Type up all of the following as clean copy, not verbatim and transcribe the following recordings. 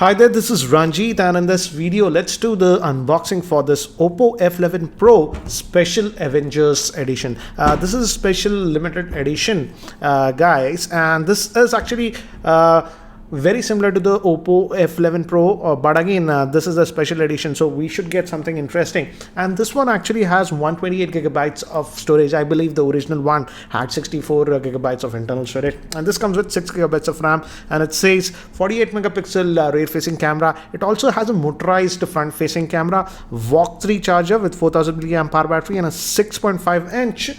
Hi there, this is Ranjit, and in this video let's do the unboxing for this Oppo F11 Pro Special Avengers Edition. This is a special limited edition, guys, and this is actually very similar to the Oppo F11 Pro, but again this is a special edition, so we should get something interesting. And this one actually has 128 gigabytes of storage. I believe the original one had 64 gigabytes of internal storage, and this comes with 6 gigabytes of RAM, and it says 48 megapixel rear facing camera. It also has a motorized front facing camera, VOOC 3 charger with 4000 milliamp hour battery, and a 6.5 inch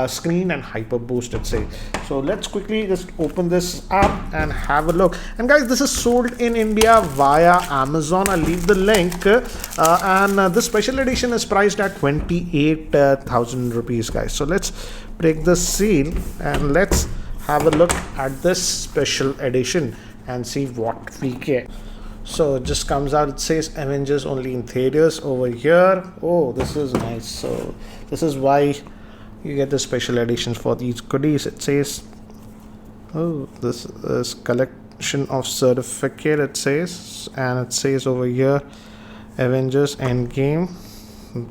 screen and hyper boost, it says. So let's quickly just open this up and have a look. And guys, this is sold in India via Amazon. I'll leave the link, and this special edition is priced at 28,000 rupees, guys. So let's break the seal and let's have a look at this special edition and see what we get. So it just comes out, it says Avengers only in theaters over here. Oh, this is nice. So this is why you get the special editions for these goodies. It says, oh, this is collection of certificate, it says, and it says over here Avengers Endgame.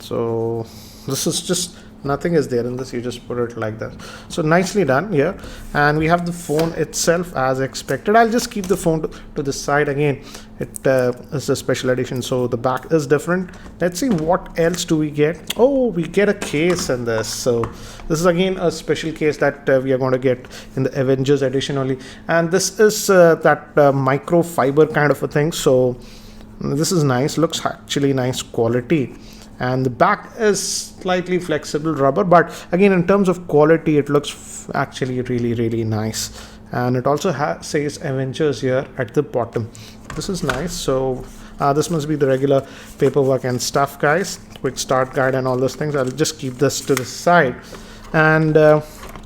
So this is just, nothing is there in this, you just put it like that. So nicely done here. And we have the phone itself as expected. I'll just keep the phone to the side. Again, it is a special edition, so the back is different. Let's see what else do we get. Oh, we get a case in this. So this is again a special case that we are going to get in the Avengers edition only, and this is that microfiber kind of a thing. So this is nice, looks actually nice quality. And the back is slightly flexible rubber, but again in terms of quality it looks actually really nice. And it also says Avengers here at the bottom. This is nice. So this must be the regular paperwork and stuff, guys, quick start guide and all those things. I'll just keep this to the side. And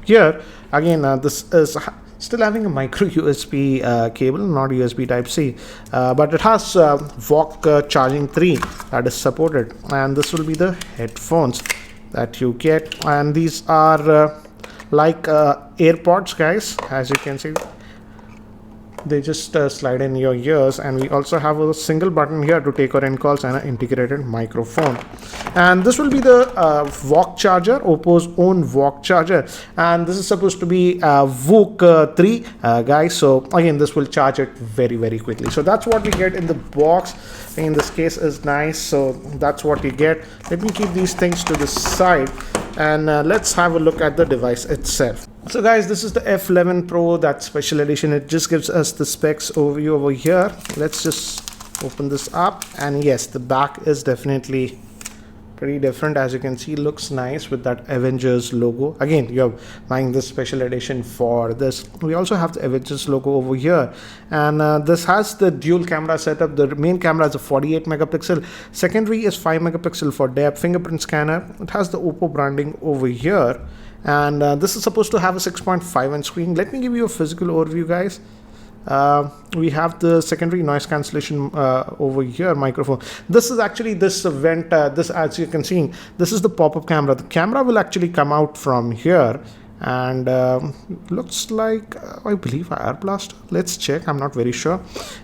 here again this is still having a micro USB cable, not USB type C, but it has VOOC charging 3 that is supported. And this will be the headphones that you get, and these are like AirPods, guys. As you can see, they just slide in your ears. And we also have a single button here to take or end calls and an integrated microphone. And this will be the VOOC charger, Oppo's own VOOC charger, and this is supposed to be VOOC 3, guys. So again, this will charge it very quickly. So that's what we get in the box. In this case is nice, so that's what you get. Let me keep these things to the side, and let's have a look at the device itself. So guys, this is the F11 Pro, that special edition. It just gives us the specs overview over here. Let's just open this up, and yes, the back is definitely pretty different. As you can see, looks nice with that Avengers logo. Again, you're buying this special edition for this. We also have the Avengers logo over here, and this has the dual camera setup. The main camera is a 48 megapixel, secondary is 5 megapixel for depth, fingerprint scanner. It has the Oppo branding over here, and this is supposed to have a 6.5 inch screen. Let me give you a physical overview, guys. We have the secondary noise cancellation over here, microphone. This is actually this vent, this, as you can see, this is the pop-up camera. The camera will actually come out from here, and looks like I believe air blast. Let's check, I'm not very sure.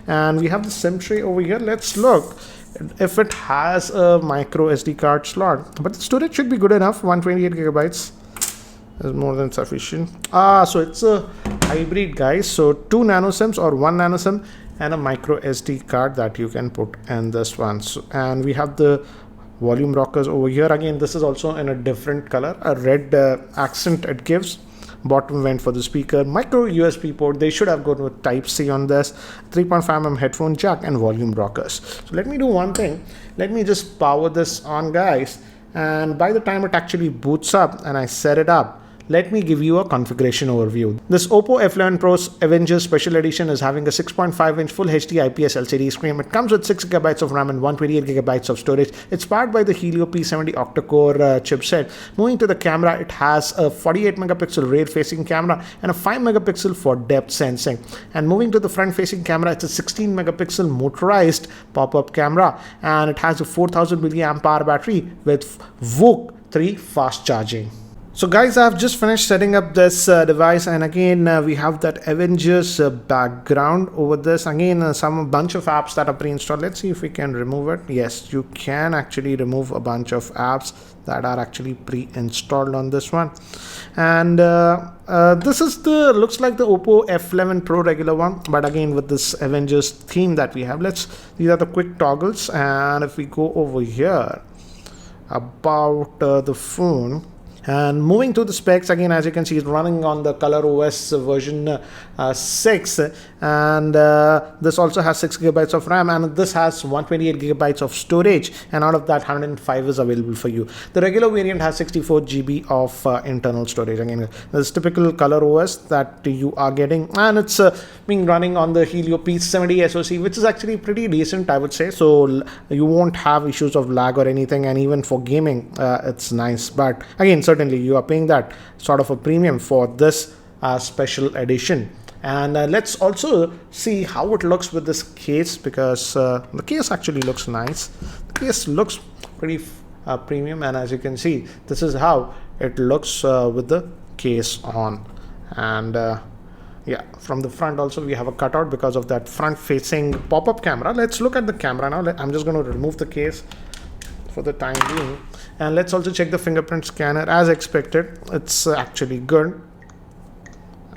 And we have the SIM tray over here. Let's look if it has a micro SD card slot, but the storage should be good enough. 128 gigabytes is more than sufficient. So it's a hybrid, guys. So 2 nano sims or 1 nano sim and a micro SD card that you can put in this one. So, and we have the volume rockers over here. Again, this is also in a different color, a red accent it gives. Bottom vent for the speaker, micro USB port. They should have gone with type C on this. 3.5mm headphone jack and volume rockers. So let me do one thing. Let me just power this on, guys, and by the time it actually boots up and I set it up, let me give you a configuration overview. This Oppo F11 Pro's Avengers Special Edition is having a 6.5 inch Full HD IPS LCD screen. It comes with 6 gigabytes of RAM and 128 gigabytes of storage. It's powered by the Helio P70 octa-core chipset. Moving to the camera, it has a 48 megapixel rear facing camera and a 5 megapixel for depth sensing. And moving to the front facing camera, it's a 16 megapixel motorized pop-up camera, and it has a 4000 milliamp hour battery with VOOC 3 fast charging. So guys, I've just finished setting up this device, and again we have that Avengers background over this. Again, some bunch of apps that are pre-installed. Let's see if we can remove it. Yes, you can actually remove a bunch of apps that are actually pre-installed on this one. And this is the looks like the Oppo F11 Pro regular one, but again with this Avengers theme that we have. These are the quick toggles, and if we go over here about the phone. And moving to the specs, again, as you can see, it's running on the ColorOS version 6, and this also has 6 GB of RAM, and this has 128 GB of storage, and out of that 105 is available for you. The regular variant has 64 GB of internal storage. Again, this typical ColorOS that you are getting, and it's being running on the Helio P70 SoC, which is actually pretty decent, I would say. So you won't have issues of lag or anything, and even for gaming, it's nice. But again, certainly you are paying that sort of a premium for this special edition. And let's also see how it looks with this case, because the case actually looks nice. The case looks pretty premium, and as you can see, this is how it looks with the case on. And yeah, from the front also we have a cutout because of that front facing pop-up camera. Let's look at the camera now. I'm just going to remove the case for the time being, and let's also check the fingerprint scanner. As expected, it's actually good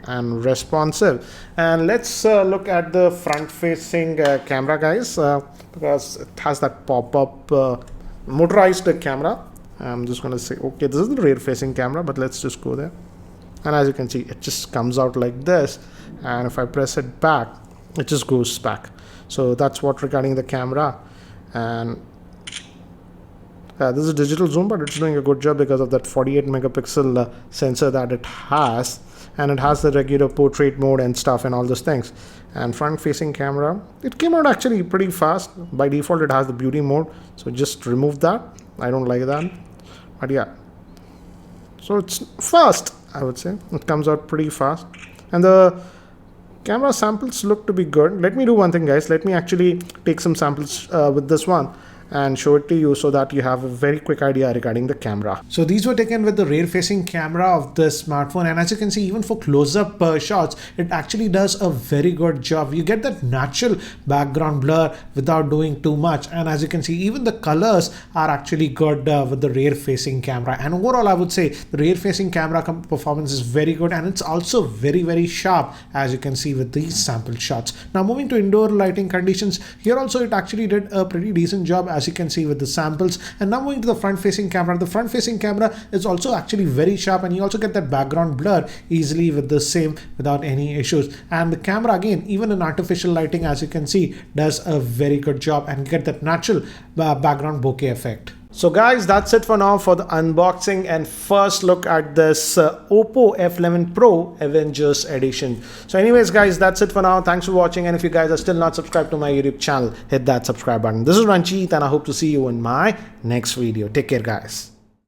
and responsive. And let's look at the front facing camera, guys, because it has that pop-up motorized camera. I'm just going to say, okay, this is the rear facing camera, but let's just go there. And as you can see, it just comes out like this, and if I press it back, it just goes back. So that's what regarding the camera. And this is digital zoom, but it's doing a good job because of that 48 megapixel sensor that it has, and it has the regular portrait mode and stuff and all those things. And front facing camera, it came out actually pretty fast. By default it has the beauty mode, so just remove that. I don't like that, but yeah, so it's fast, I would say. It comes out pretty fast, and the camera samples look to be good. Let me do one thing, guys. Let me actually take some samples with this one and show it to you so that you have a very quick idea regarding the camera. So these were taken with the rear facing camera of the smartphone, and as you can see, even for close-up shots, it actually does a very good job. You get that natural background blur without doing too much, and as you can see, even the colors are actually good with the rear facing camera. And overall, I would say the rear facing camera performance is very good, and it's also very sharp, as you can see with these sample shots. Now moving to indoor lighting conditions, here also it actually did a pretty decent job, as you can see with the samples. And now moving to the front facing camera, the front facing camera is also actually very sharp, and you also get that background blur easily with the same without any issues. And the camera, again, even in artificial lighting, as you can see, does a very good job, and you get that natural background bokeh effect. So guys, that's it for now for the unboxing and first look at this Oppo F11 Pro Avengers Edition. So anyways guys, that's it for now. Thanks for watching, and if you guys are still not subscribed to my YouTube channel, hit that subscribe button. This is Ranjit, and I hope to see you in my next video. Take care guys.